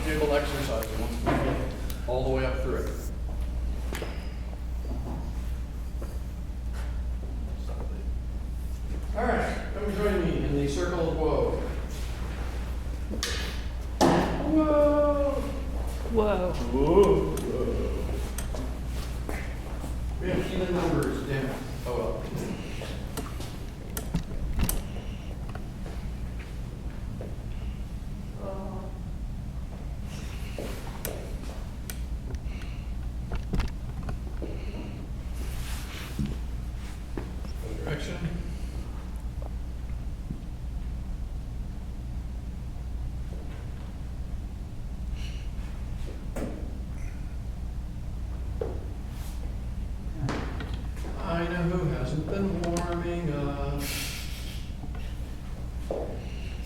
table exercise once we get all the way up through it. All right, come join me in the circle of woe. Whoa! Whoa. Whoa! We have even numbers, damn it. Oh well. Direction. I know who hasn't been warming up.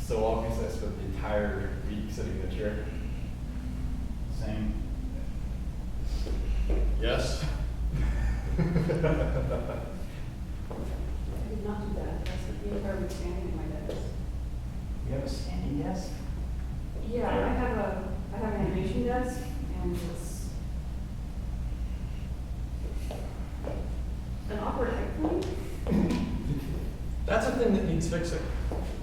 So obviously I spent the entire week sitting in a chair. Same. Yes. I did not do that. That's the entire week standing in my desk. You have a standing desk? Yeah, I have an animation desk and it's an awkward height for me. That's a thing that needs fixing.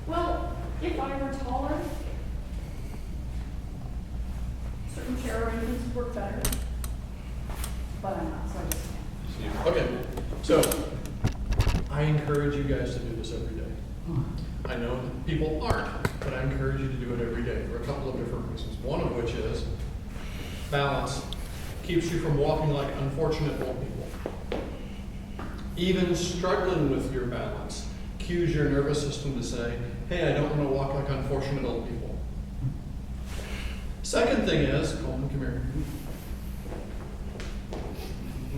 Well, if I were taller, certain chair arrangements would work better. But I'm not, so I just can't. Okay, so I encourage you guys to do this every day. I know that people aren't, but I encourage you to do it every day for a couple of different reasons. One of which is balance keeps you from walking like unfortunate old people. Even struggling with your balance cues your nervous system to say, hey, I don't want to walk like unfortunate old people. Second thing is, Coleman, come here.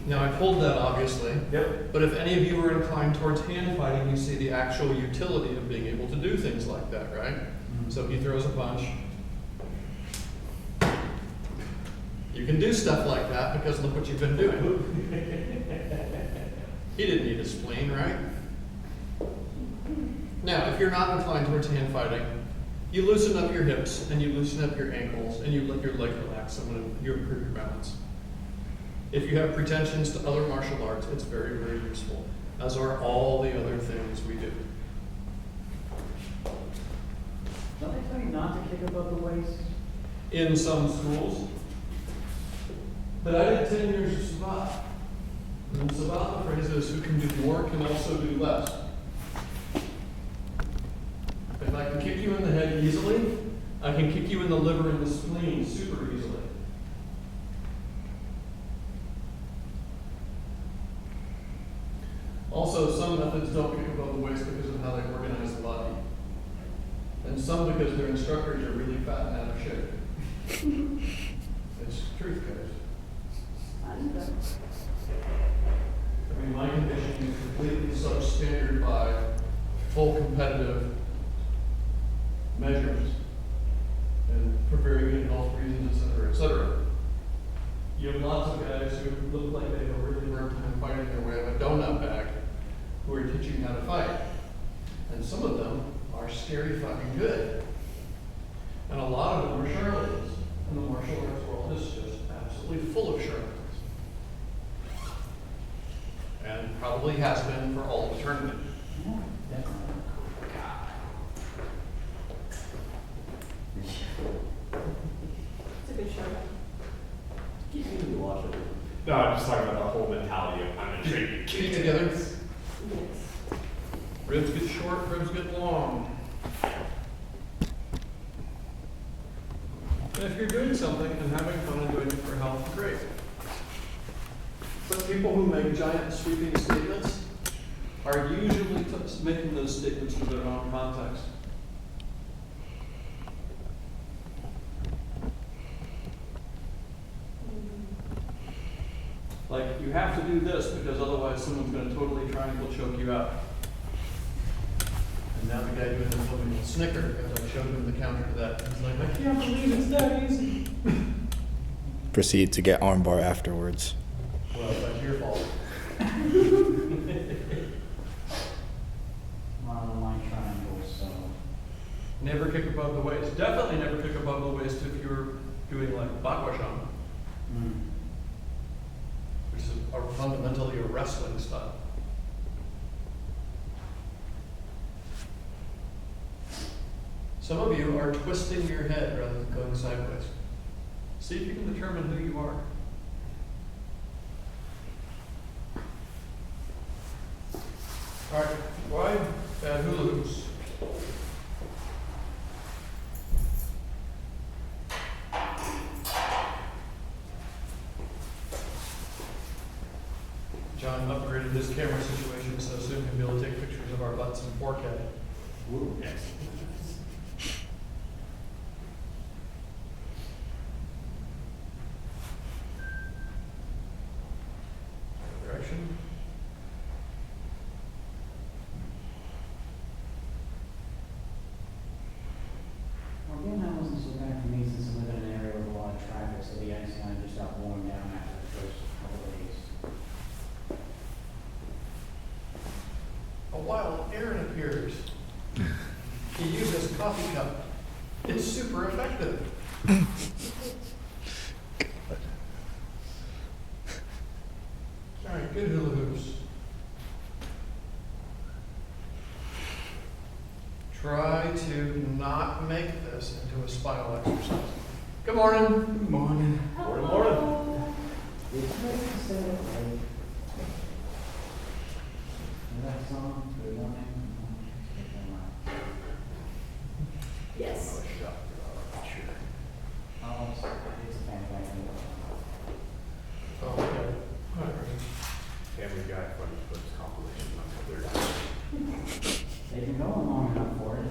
Now I pulled that obviously, Yep. but if any of you are inclined towards hand fighting, you see the actual utility of being able to do things like that, right? So he throws a punch. You can do stuff like that because look what you've been doing. He didn't need a spleen, right? Now, if you're not inclined towards hand fighting, you loosen up your hips and you loosen up your ankles and you let your leg relax and you improve your balance. If you have pretensions to other martial arts, it's very, very useful, as are all the other things we do. Don't they tell you not to kick above the waist? In some schools. But I did 10 years of Sabat. And in Sabat, the phrase is, who can do more can also do less. If I can kick you in the head easily, I can kick you in the liver and the spleen super easily. Also, some methods don't kick above the waist because of how they organize the body. And some because their instructors are really fat and out of shape. It's the truth, guys. I know that. I mean, my conditioning is completely substandard by full competitive measures and for very good health reasons, et cetera, et cetera. You have lots of guys who look like they have a really hard time fighting their way out of a donut bag who are teaching how to fight. And some of them are scary fucking good. And a lot of them are charlatans. And the martial arts world is just absolutely full of charlatans. And probably has been for all eternity. Yeah, definitely. It's a good show. You need to watch it. No, I'm just talking about the whole mentality of I'm gonna train you. Feet together. Yes. Ribs get short, ribs get long. And if you're doing something and having fun and doing it for health, great. But people who make giant sweeping statements are usually making those statements for their own context. Like, you have to do this because otherwise someone's going to totally triangle choke you out. And now the guy doing the filming will snicker because I showed him the counter to that. He's like, I can't believe it's that easy. Proceed to get armbar afterwards. Well, that's your fault. Monoline triangle, so. Never kick above the waist. Definitely never kick above the waist if you're doing like bakwasham, which is fundamentally a wrestling style. Some of you are twisting your head rather than going sideways. See if you can determine who you are. All right, wide bad hula hoops. John upgraded his camera situation, so soon he'll be able to take pictures of our butts in 4K. Ooh. Direction. Well, again, that wasn't so bad for me since I live in an area with a lot of traffic, so the ice kind of just stopped blowing down after the first couple of days. A wild Aaron appears. He uses coffee cup. It's super effective. All right, good hula hoops. Try to not make this into a spinal exercise. Good morning. Good morning. Hello. It's nice to say it right. And that song, good morning. Yes. Oh, it's a fan thing. Oh, okay. All right. Family Guy funny clips compilation on Twitter. They've been going long enough for it.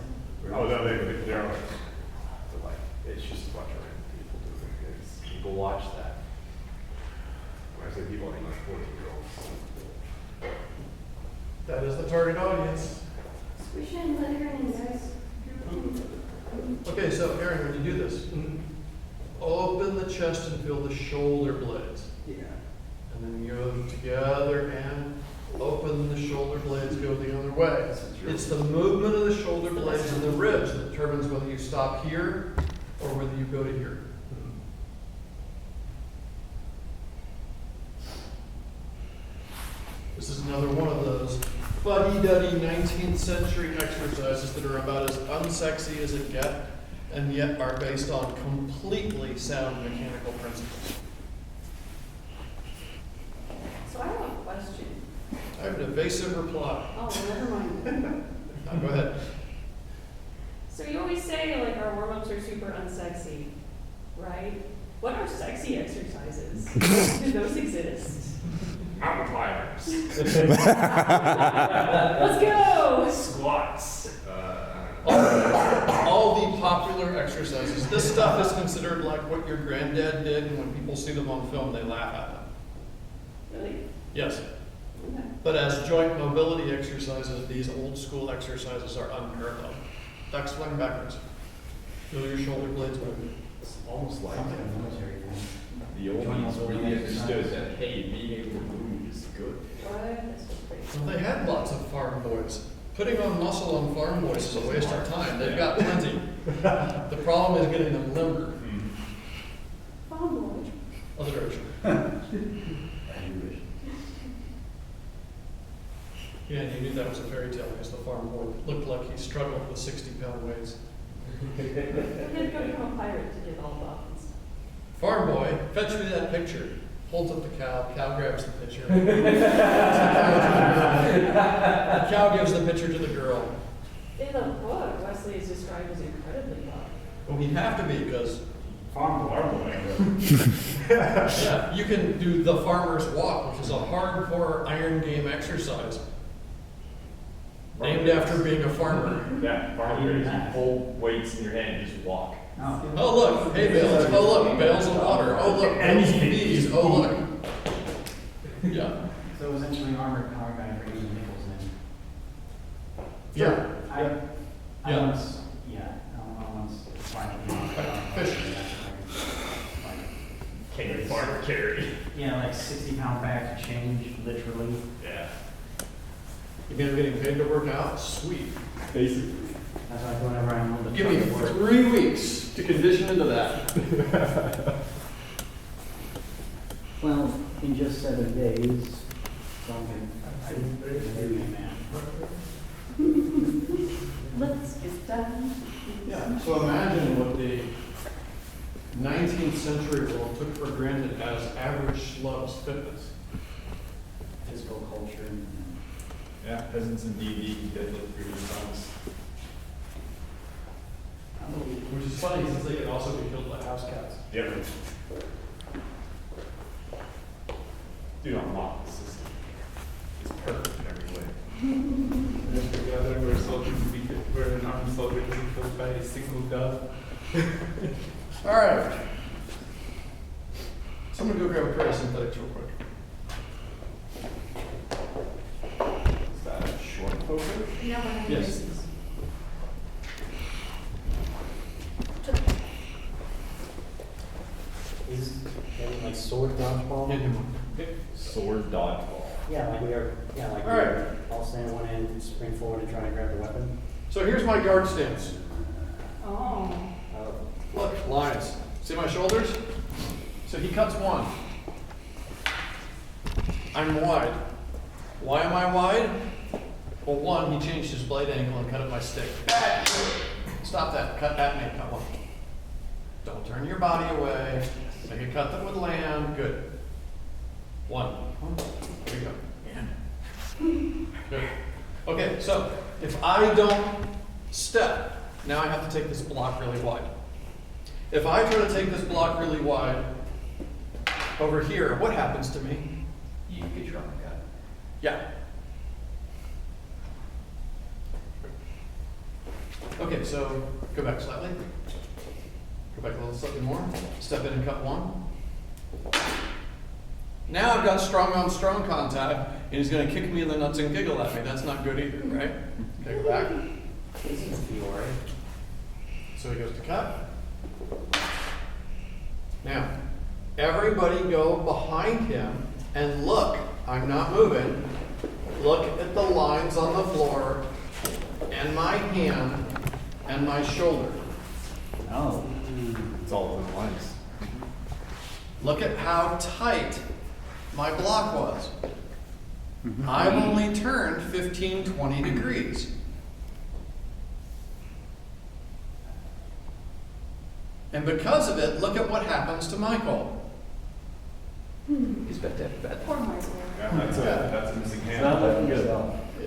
Oh, no, they're like, it's just a bunch of random people doing it. People watch that. When I say people, I mean like 14-year-olds. That is the target audience. We shouldn't let her in, guys. Okay, so Aaron, when you do this, open the chest and feel the shoulder blades. Yeah. And then you go together and open the shoulder blades, go the other way. It's the movement of the shoulder blades and the ribs that determines whether you stop here or whether you go to here. This is another one of those fuddy-duddy 19th century exercises that are about as unsexy as it gets, and yet are based on completely sound mechanical principles. So I have a question. I have an evasive reply. Oh, never mind. Now, go ahead. So you always say like our warm-ups are super unsexy, right? What are sexy exercises? Do those exist? Mountain climbers. Let's go! Squats. All the popular exercises. This stuff is considered like what your granddad did, and when people see them on film, they laugh at them. Really? Yes. Okay. But as joint mobility exercises, these old school exercises are unheard of. Duck swing backwards. Feel your shoulder blades move. It's almost like Sounds like a military thing. the oldies really understood that, hey, being able to move is good. What? That's just pretty Well, they had lots of farm boys. Putting on muscle on farm boys is a waste of time. They've got plenty. The problem is getting them limber. Farm boy. Other direction. Yeah, and you knew that was a fairy tale because the farm boy looked like he struggled with 60-pound weights. We had to go become a pirate to get all the options. Farm boy, fetch me that picture. Holds up the cow. Cow grabs the picture. The cow gives the picture to the girl. In the book, Wesley is described as incredibly buff. Well, we have to be because Farm yeah, you can do the farmer's walk, which is a hardcore iron game exercise. Named after being a farmer. Yeah, farmers, you hold weights in your hand and just walk. Oh. Oh look, hay bales. Oh look, bales of water. Oh look, bales of bees. Oh look. Yeah. So essentially armored power guy for using nickels then. Yeah. I Yeah. once, I once Fish. King of farm carry. Yeah, like 60-pound bags of change, literally. Yeah. You mean I'm getting paid to work out? Sweet. Basically. That's like whenever I'm on the. Give me truck at work. 3 weeks to condition into that. Well, in just 7 days, so I can do it, man. Let's get done. Yeah, so imagine what the 19th century world took for granted as average schlub's fitness. Physical culture and. Yeah, peasants and D&D did look pretty songs. Which is funny since they can also be killed by house cats. Yep. Do not mock the system. It's perfect in every way. And together we're soldiers to be we're an armed soldier to be killed by a single dove. All right. Someone go grab a pair of synthetics real quick. Is that a short focus? No, but I Yes. this. Is it like sword dodgeball? Hit him one. Sword dodgeball. Yeah, like we are, yeah, like we All right. are all stand one end, spring forward and try to grab the weapon. So here's my guard stance. Oh. Look, lines. See my shoulders? So he cuts one. I'm wide. Why am I wide? Well, one, he changed his blade angle and cut at my stick. Stop that. Cut at me. Cut one. Don't turn your body away. Make a cut that would land. Good. One. There you go. Good. Okay, so if I don't step, now I have to take this block really wide. If I try to take this block really wide over here, what happens to me? You get your arm cut. Yeah. Okay, so go back slightly. Go back a little slightly more. Step in and cut one. Now I've got strong on strong contact, and he's going to kick me in the nuts and giggle at me. That's not good either, right? Okay, go back. This is Fiore. So he goes to cut. Now, everybody go behind him and look. I'm not moving. Look at the lines on the floor and my hand and my shoulder. Oh. It's all in lines. Look at how tight my block was. I've only turned 15, 20 degrees. And because of it, look at what happens to Michael. He's about to have bad. Poor Michael. Yeah, that's a missing hand. Not looking good.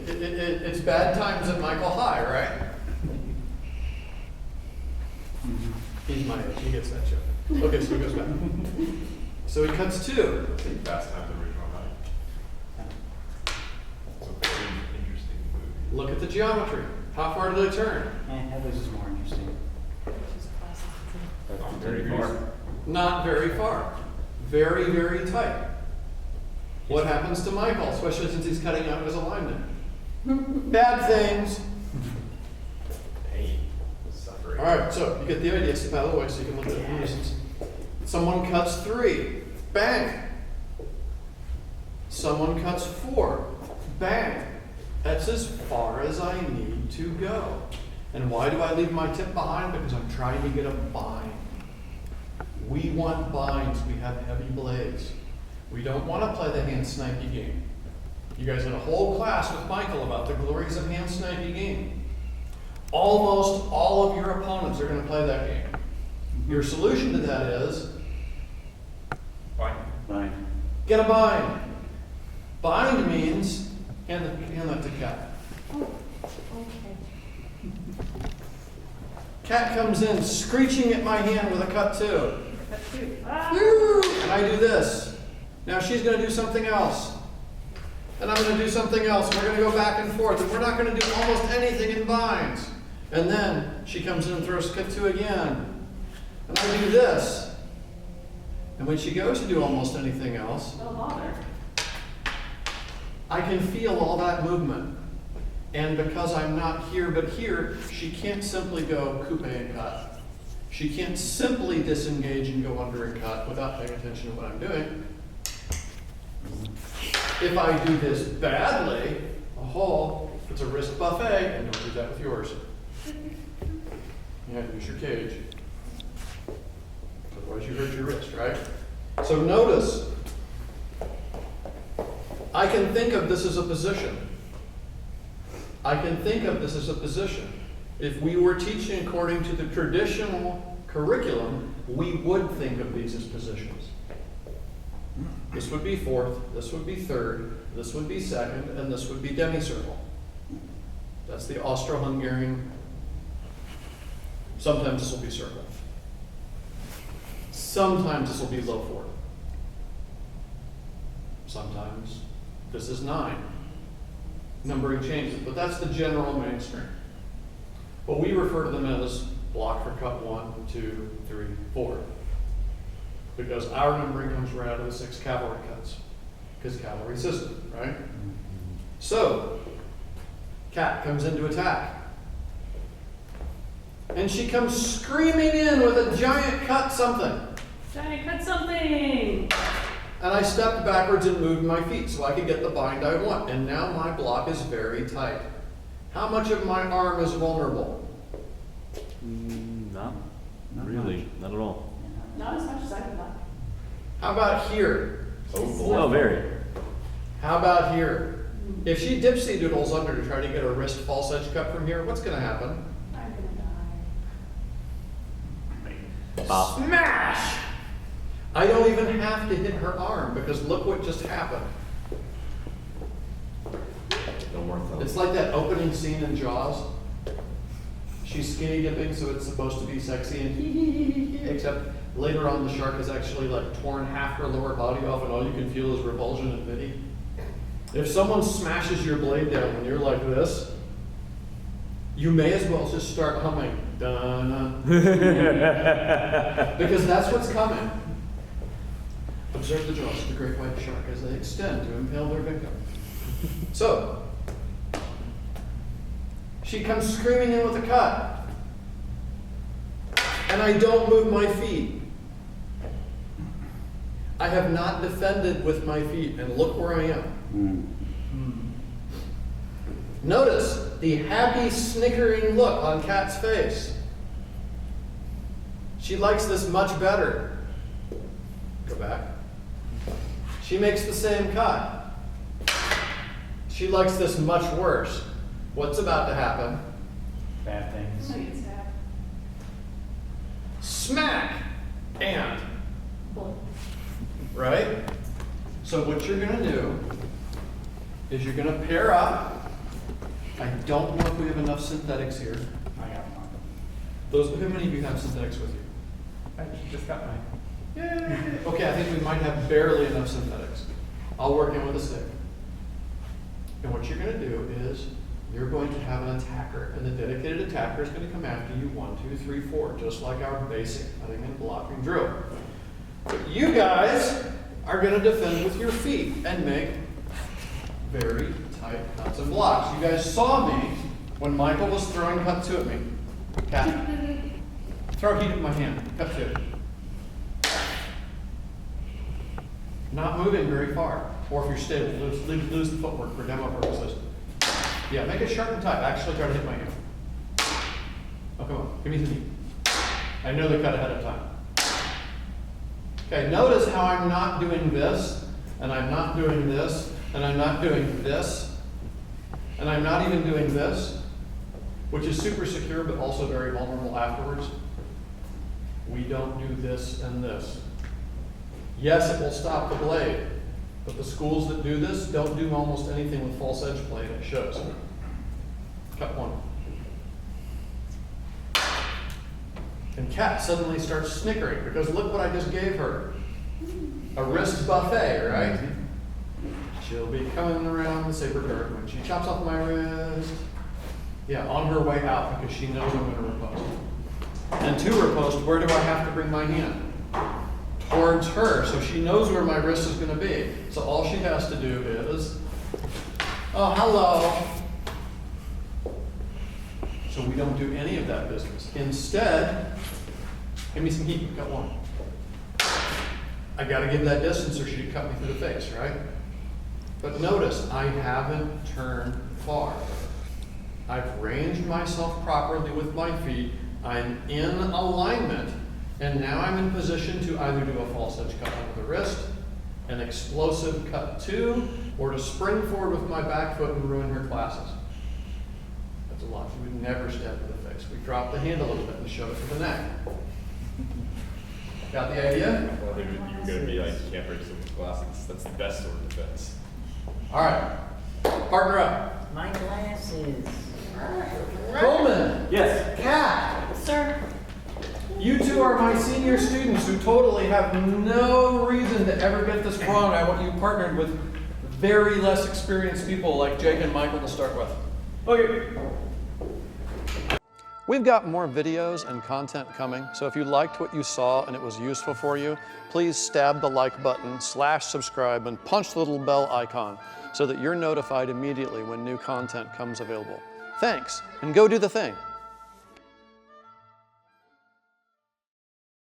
It's bad times at Michael High, right? He's my age, he gets that joke. Okay, so he goes back. So he cuts two. I think Fast Times at Ridgemont High. It's a very interesting movie. Look at the geometry. How far did I turn? And Heather's is more interesting. Not very far. Not very far. Very, very tight. What happens to Michael, especially since he's cutting out his alignment? Bad things. Pain. Suffering. All right, so you get the idea. Step out of the way so you can look at the reasons. Someone cuts three. Bang. Someone cuts four. Bang. That's as far as I need to go. And why do I leave my tip behind? Because I'm trying to get a bind. We want binds. We have heavy blades. We don't want to play the hand snipey game. You guys had a whole class with Michael about the glories of hand snipey game. Almost all of your opponents are going to play that game. Your solution to that is Fine. Fine. get a bind. Bind means hand that to cat. Oh, okay. Cat comes in screeching at my hand with a cut two. Cut two. Ah. Woo! And I do this. Now she's going to do something else. And I'm going to do something else. And we're going to go back and forth. And we're not going to do almost anything in binds. And then she comes in and throws cut two again. And I do this. And when she goes to do almost anything else, Don't bother. I can feel all that movement. And because I'm not here but here, she can't simply go coupe and cut. She can't simply disengage and go under and cut without paying attention to what I'm doing. If I do this badly, it's a risk buffet, and don't do that with yours. Yeah, use your cage. Otherwise you hurt your wrist, right? So notice, I can think of this as a position. I can think of this as a position. If we were teaching according to the traditional curriculum, we would think of these as positions. This would be fourth, this would be third, this would be second, and this would be demicircle. That's the Austro-Hungarian. Sometimes this will be circle. Sometimes this will be low fourth. Sometimes this is 9. Numbering changes, but that's the general mainstream. But we refer to them as block for cut 1, 2, 3, 4. Because our numbering comes right out of the 6 cavalry cuts. Because cavalry system, right? So, Cat comes into attack. And she comes screaming in with a giant cut something. Giant cut something! And I stepped backwards and moved my feet so I could get the bind I want. And now my block is very tight. How much of my arm is vulnerable? Not Not really, not at all. Not as much as I would like. How about here? Oh, very. How about here? If she dipsy doodles under to try to get her wrist false edge cut from here, what's going to happen? I'm gonna die. Pop. Smash! I don't even have to hit her arm because look what just happened. No more thumbs. It's like that opening scene in Jaws. She's skinny dipping, so it's supposed to be sexy and except later on the shark has actually like torn half her lower body off and all you can feel is revulsion and pity. If someone smashes your blade down when you're like this, you may as well just start humming. Dun, because that's what's coming. Observe the jaws of the great white shark as they extend to impale their victim. So, she comes screaming in with a cut. And I don't move my feet. I have not defended with my feet, and look where I am. Notice the happy, snickering look on Kat's face. She likes this much better. Go back. She makes the same cut. She likes this much worse. What's about to happen? Bad things. I get stabbed. Smack! And, Bullet. right? So what you're gonna do is you're gonna pair up. I don't know if we have enough synthetics here. I got one. How many of you have synthetics with you? I just got mine. Yay! Okay, I think we might have barely enough synthetics. I'll work in with a stick. And what you're gonna do is you're going to have an attacker, and the dedicated attacker is going to come after you 1, 2, 3, 4, just like our basic cutting and blocking drill. But you guys are going to defend with your feet and make very tight cuts and blocks. You guys saw me when Michael was throwing cut 2 at me. Cat, throw heat at my hand. Cut 2. Not moving very far, or if you're stable, lose the footwork for demo purposes. Yeah, make it sharp and tight. Actually try to hit my hand. Oh, come on. Give me some heat. I know the cut ahead of time. Okay, notice how I'm not doing this, and I'm not doing this, and I'm not doing this, and I'm not even doing this, which is super secure but also very vulnerable afterwards. We don't do this and this. Yes, it will stop the blade. But the schools that do this don't do almost anything with false edge play, and it shows. Cut 1. And Kat suddenly starts snickering because look what I just gave her. A wrist buffet, right? She'll be coming around the saber guard when she chops off my wrist. Yeah, on her way out because she knows I'm going to riposte. And to riposte, where do I have to bring my hand? Towards her, so she knows where my wrist is going to be. So all she has to do is, oh, hello. So we don't do any of that business. Instead, give me some heat. Cut 1. I got to give that distance or she'd cut me through the face, right? But notice, I haven't turned far. I've ranged myself properly with my feet. I'm in alignment. And now I'm in position to either do a false edge cut under the wrist, an explosive cut 2, or to spring forward with my back foot and ruin her classes. That's a lot. We would never stab to the face. We dropped the hand a little bit and showed it to the neck. Got the idea? Well, you're gonna be like, you can't break someone's glasses. That's the best sort of defense. All right. Partner up. My glasses. Coleman. Yes. Kat. Sir, You two are my senior students who totally have no reason to ever get this wrong. I want you partnered with very less experienced people like Jake and Michael to start with. Okay. We've got more videos and content coming, so if you liked what you saw and it was useful for you, please stab the like button, /subscribe, and punch the little bell icon so that you're notified immediately when new content comes available. Thanks, and go do the thing.